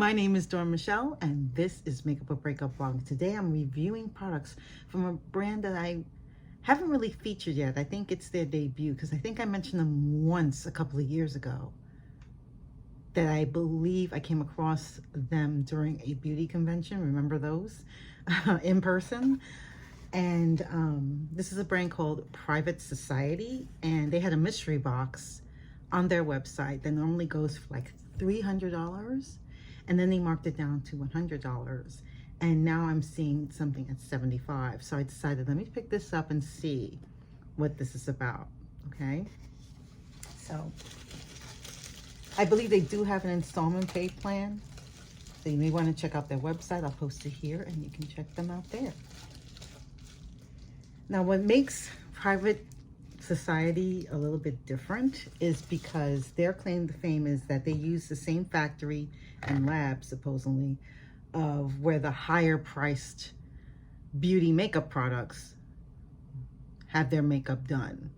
My name is Dawn Michelle, and this is Makeup or Breakup Vlog. Today I'm reviewing products from a brand that I haven't really featured yet. I think it's their debut because I think I mentioned them once a couple of years ago. That I believe I came across them during a beauty convention. Remember those? In person. And this is a brand called Private Society, and they had a mystery box on their website that normally goes for like $300, and then they marked it down to $100, and now I'm seeing something at $75. So I decided, let me pick this up and see what this is about. Okay, so I believe they do have an installment pay plan, so you may want to check out their website. I'll post it here and you can check them out there. Now, what makes Private Society a little bit different is because their claim to fame is that they use the same factory and lab, supposedly, of where the higher priced beauty makeup products have their makeup done.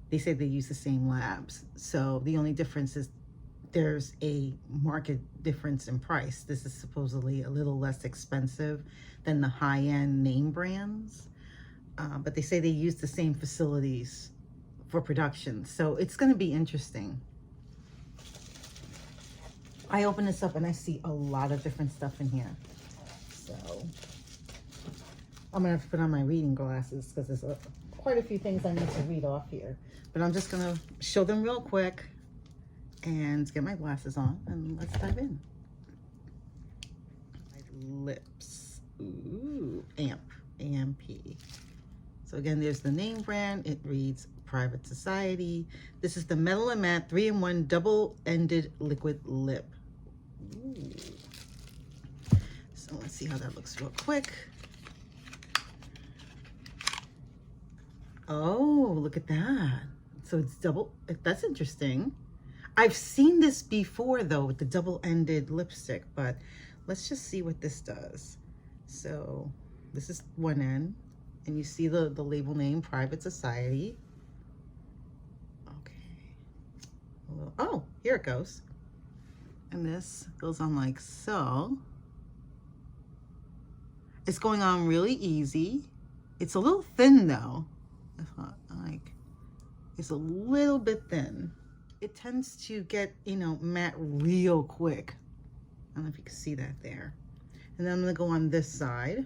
They say they use the same labs. So the only difference is there's a market difference in price. This is supposedly a little less expensive than the high-end name brands. But they say they use the same facilities for production. So it's going to be interesting. I open this up and I see a lot of different stuff in here. So I'm going to have to put on my reading glasses because there's quite a few things I need to read off here. But I'm just going to show them real quick and get my glasses on and let's dive in. My lips. Ooh, AMP. So again, there's the name brand. It reads Private Society. This is the Metal and Matte 3-in-1 double-ended liquid lip. Ooh. So let's see how that looks real quick. Oh, look at that. So it's double. That's interesting. I've seen this before though with the double-ended lipstick, but let's just see what this does. So this is one end. And you see the label name, Private Society. Okay. Oh, here it goes. And this goes on like so. It's going on really easy. It's a little thin though. I thought, like, it's a little bit thin. It tends to get, you know, matte real quick. I don't know if you can see that there. And then I'm gonna go on this side.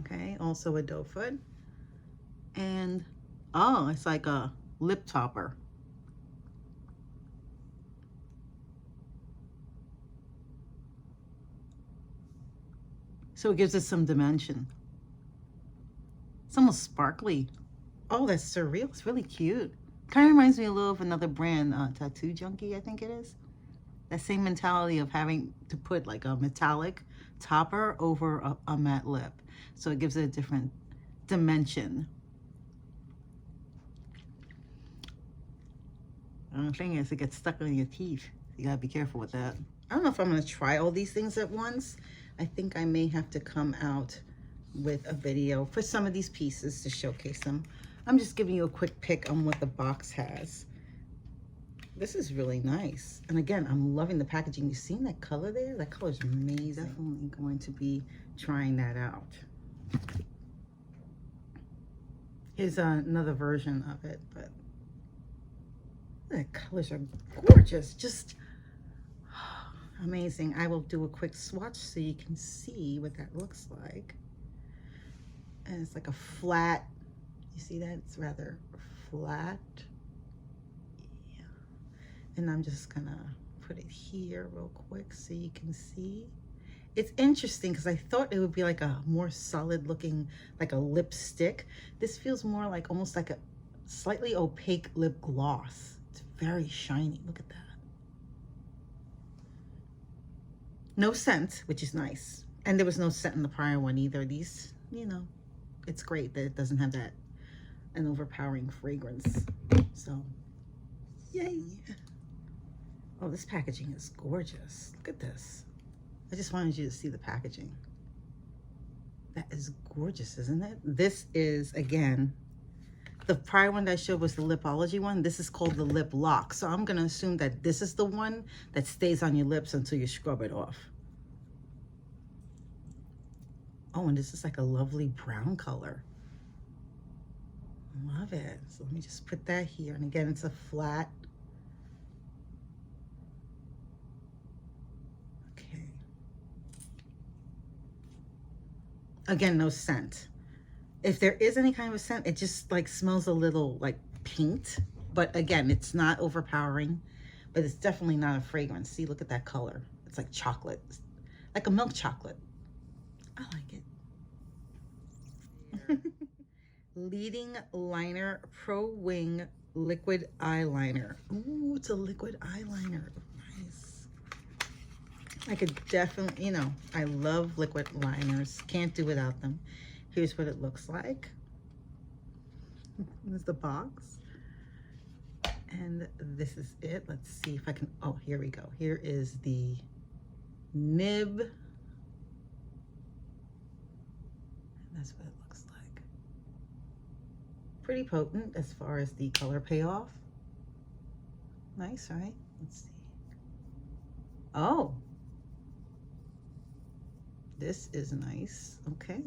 Okay, also a doe foot. And oh, it's like a lip topper. So it gives us some dimension. It's almost sparkly. Oh, that's surreal. It's really cute. Kind of reminds me a little of another brand, Tattoo Junkie, I think it is. That same mentality of having to put like a metallic topper over a matte lip. So it gives it a different dimension. The thing is, it gets stuck on your teeth. You gotta be careful with that. I don't know if I'm gonna try all these things at once. I think I may have to come out with a video for some of these pieces to showcase them. I'm just giving you a quick pick on what the box has. This is really nice. And again, I'm loving the packaging. You seen that color there? That color is amazing. Definitely going to be trying that out. Here's another version of it, but the colors are gorgeous. Just amazing. I will do a quick swatch so you can see what that looks like. And it's like a flat, you see that? It's rather flat. Yeah. And I'm just gonna put it here real quick so you can see. It's interesting because I thought it would be like a more solid looking, like a lipstick. This feels more like almost like a slightly opaque lip gloss. It's very shiny. Look at that. No scent, which is nice. And there was no scent in the prior one either. These, you know, it's great that it doesn't have that an overpowering fragrance. So, yay. Oh, this packaging is gorgeous. Look at this. I just wanted you to see the packaging. That is gorgeous, isn't it? This is, again, The prior one that I showed was the Lipology one. This is called the Lip Lock. So I'm going to assume that this is the one that stays on your lips until you scrub it off. Oh, and this is like a lovely brown color. Love it. So let me just put that here. And again, it's a flat. Okay. Again, no scent. If there is any kind of a scent, it just like smells a little like paint. But again, it's not overpowering, but it's definitely not a fragrance. See, look at that color. It's like chocolate, like a milk chocolate. I like it. Leading Liner Pro Wing Liquid Eyeliner. Ooh, it's a liquid eyeliner. Nice. I could definitely, you know, I love liquid liners. Can't do without them. Here's what it looks like. There's the box. And this is it. Let's see if I can, oh, here we go. Here is the nib. And that's what it looks like. Pretty potent as far as the color payoff. Nice, right? Let's see. Oh. This is nice. Okay.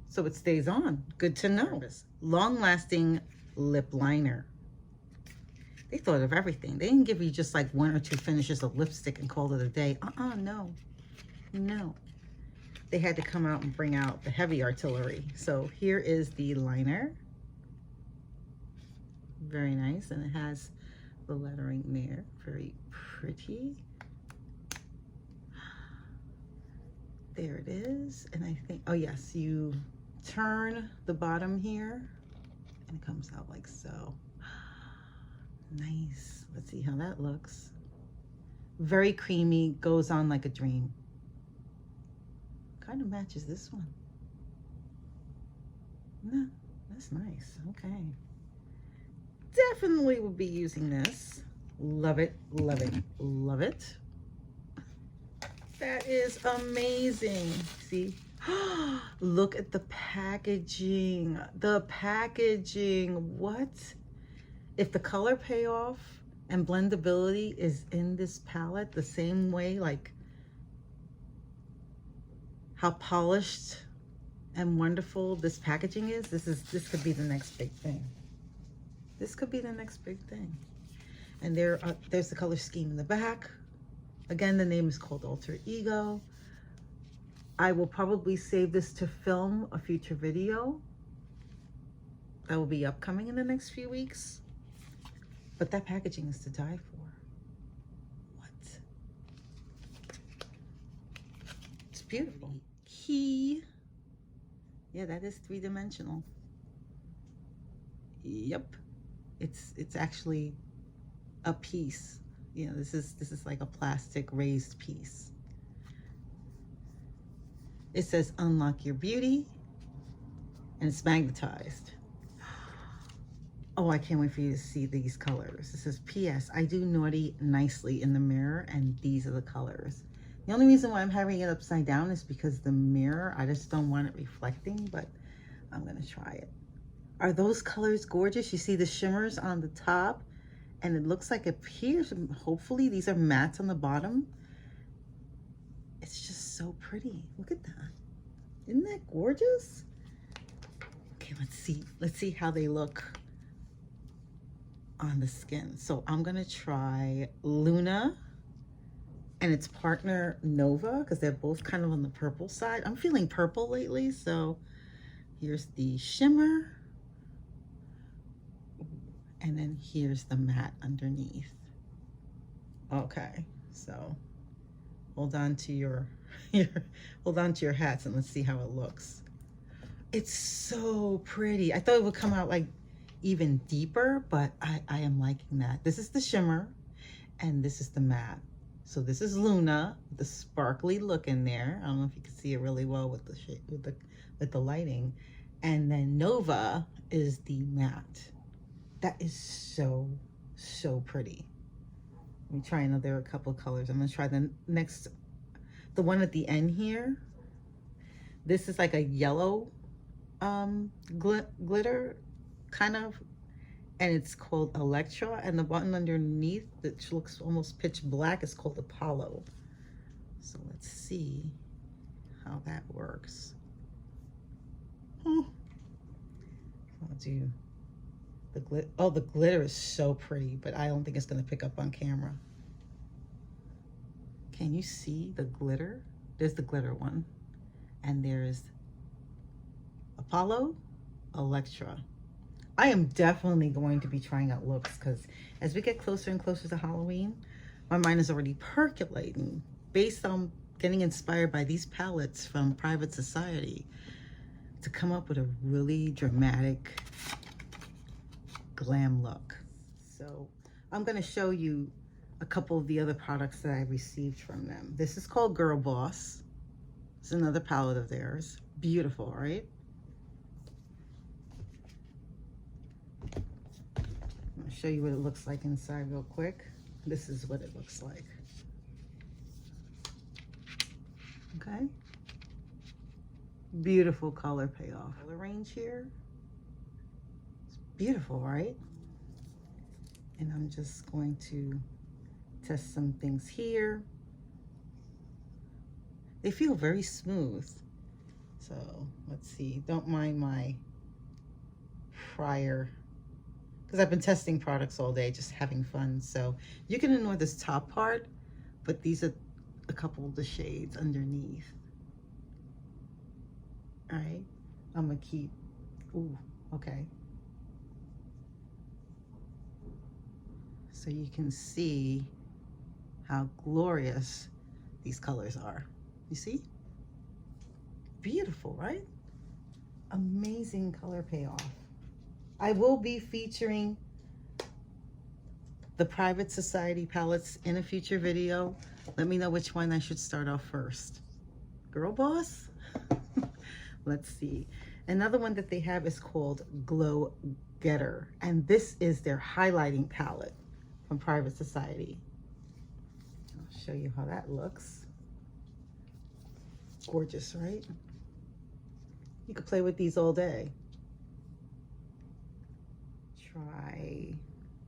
So it stays on. Good to know. Long-lasting lip liner. They thought of everything. They didn't give you just like 1 or 2 finishes of lipstick and call it a day. No. No. They had to come out and bring out the heavy artillery. So here is the liner. Very nice. And it has the lettering there. Very pretty. There it is. And I think, oh yes, you turn the bottom here and it comes out like so. Nice. Let's see how that looks. Very creamy, goes on like a dream. Kind of matches this one. No, that's nice. Okay. Definitely will be using this. Love it, love it, love it. That is amazing. See? Look at the packaging. The packaging. What? If the color payoff and blendability is in this palette the same way, like how polished and wonderful this packaging is, this could be the next big thing. This could be the next big thing. And there's the color scheme in the back. Again, the name is called Alter Ego. I will probably save this to film a future video that will be upcoming in the next few weeks. But that packaging is to die for. What? It's beautiful. Key. Yeah, that is 3-dimensional. Yep. It's actually a piece. You know, this is like a plastic raised piece. It says unlock your beauty, and it's magnetized. Oh, I can't wait for you to see these colors. It says, P.S. I do naughty nicely in the mirror, and these are the colors. The only reason why I'm having it upside down is because the mirror, I just don't want it reflecting, but I'm gonna try it. Are those colors gorgeous? You see the shimmers on the top, and it looks like it appears, hopefully these are mattes on the bottom. It's just so pretty. Look at that. Isn't that gorgeous? Okay, let's see how they look on the skin. So I'm gonna try Luna and its partner Nova, because they're both kind of on the purple side. I'm feeling purple lately, so here's the shimmer. And then here's the matte underneath. Okay, so hold on to your hold on to your hats and let's see how it looks. It's so pretty. I thought it would come out like even deeper, but I am liking that. This is the shimmer and this is the matte. So this is Luna, the sparkly look in there. I don't know if you can see it really well with the lighting. And then Nova is the matte. That is so, so pretty. Let me try another couple of colors. I'm gonna try the next, the one at the end here. This is like a yellow glitter, kind of, and it's called Electra, and the button underneath that looks almost pitch black is called Apollo. So let's see how that works. I'll do the glitter. Oh, the glitter is so pretty, but I don't think it's gonna pick up on camera. Can you see the glitter? There's the glitter one, and there's Apollo, Electra. I am definitely going to be trying out looks, because as we get closer and closer to Halloween, my mind is already percolating based on getting inspired by these palettes from Private Society to come up with a really dramatic glam look. So I'm going to show you a couple of the other products that I received from them. This is called Girl Boss. It's another palette of theirs. Beautiful, right? I'll show you what it looks like inside real quick. This is what it looks like. Okay. Beautiful color payoff. Color range here. It's beautiful, right? And I'm just going to test some things here. They feel very smooth. So let's see. Don't mind my prior, because I've been testing products all day, just having fun. So you can ignore this top part, but these are a couple of the shades underneath. All right, I'm gonna keep, ooh, okay. So you can see how glorious these colors are. You see? Beautiful, right? Amazing color payoff. I will be featuring the Private Society palettes in a future video. Let me know which one I should start off first. Girl Boss? Let's see. Another one that they have is called Glow Getter, and this is their highlighting palette from Private Society. I'll show you how that looks. Gorgeous, right? You could play with these all day. Try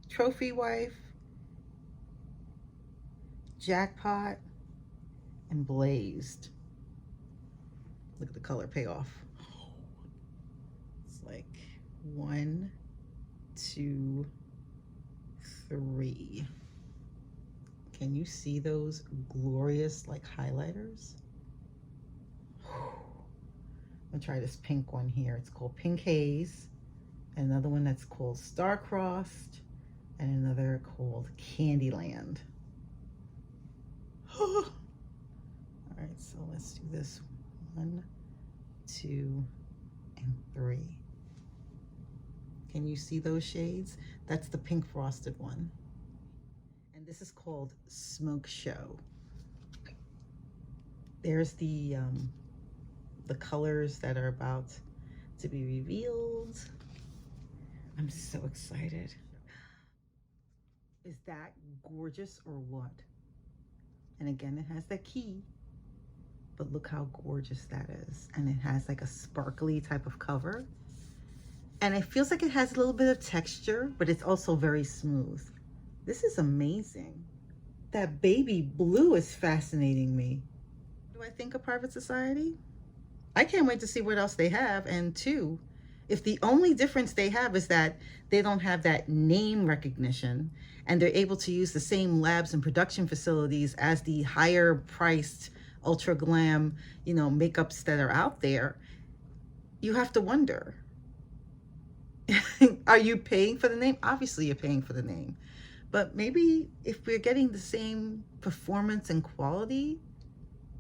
Trophy Wife, Jackpot, and Blazed. Look at the color payoff. It's like 1, 2, 3. Can you see those glorious like highlighters? I'm gonna try this pink one here. It's called Pink Haze. Another one that's called Star-Crossed, and another called Candyland. All right, so let's do this. 1, 2, and 3. Can you see those shades? That's the pink frosted one. And this is called Smoke Show. There's the colors that are about to be revealed. I'm so excited. Is that gorgeous or what? And again, it has that key, but look how gorgeous that is. And it has like a sparkly type of cover. And it feels like it has a little bit of texture, but it's also very smooth. This is amazing. That baby blue is fascinating me. What do I think of Private Society? I can't wait to see what else they have. And 2, if the only difference they have is that they don't have that name recognition and they're able to use the same labs and production facilities as the higher priced ultra glam, you know, makeups that are out there, you have to wonder, are you paying for the name? Obviously you're paying for the name, but maybe if we're getting the same performance and quality,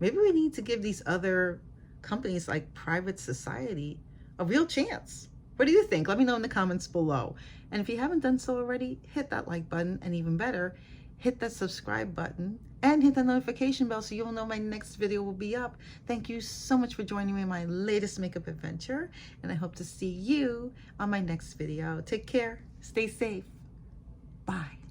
maybe we need to give these other companies like Private Society a real chance. What do you think? Let me know in the comments below. And if you haven't done so already, hit that like button, and even better, hit that subscribe button and hit the notification bell so you'll know my next video will be up. Thank you so much for joining me in my latest makeup adventure, and I hope to see you on my next video. Take care, stay safe, bye.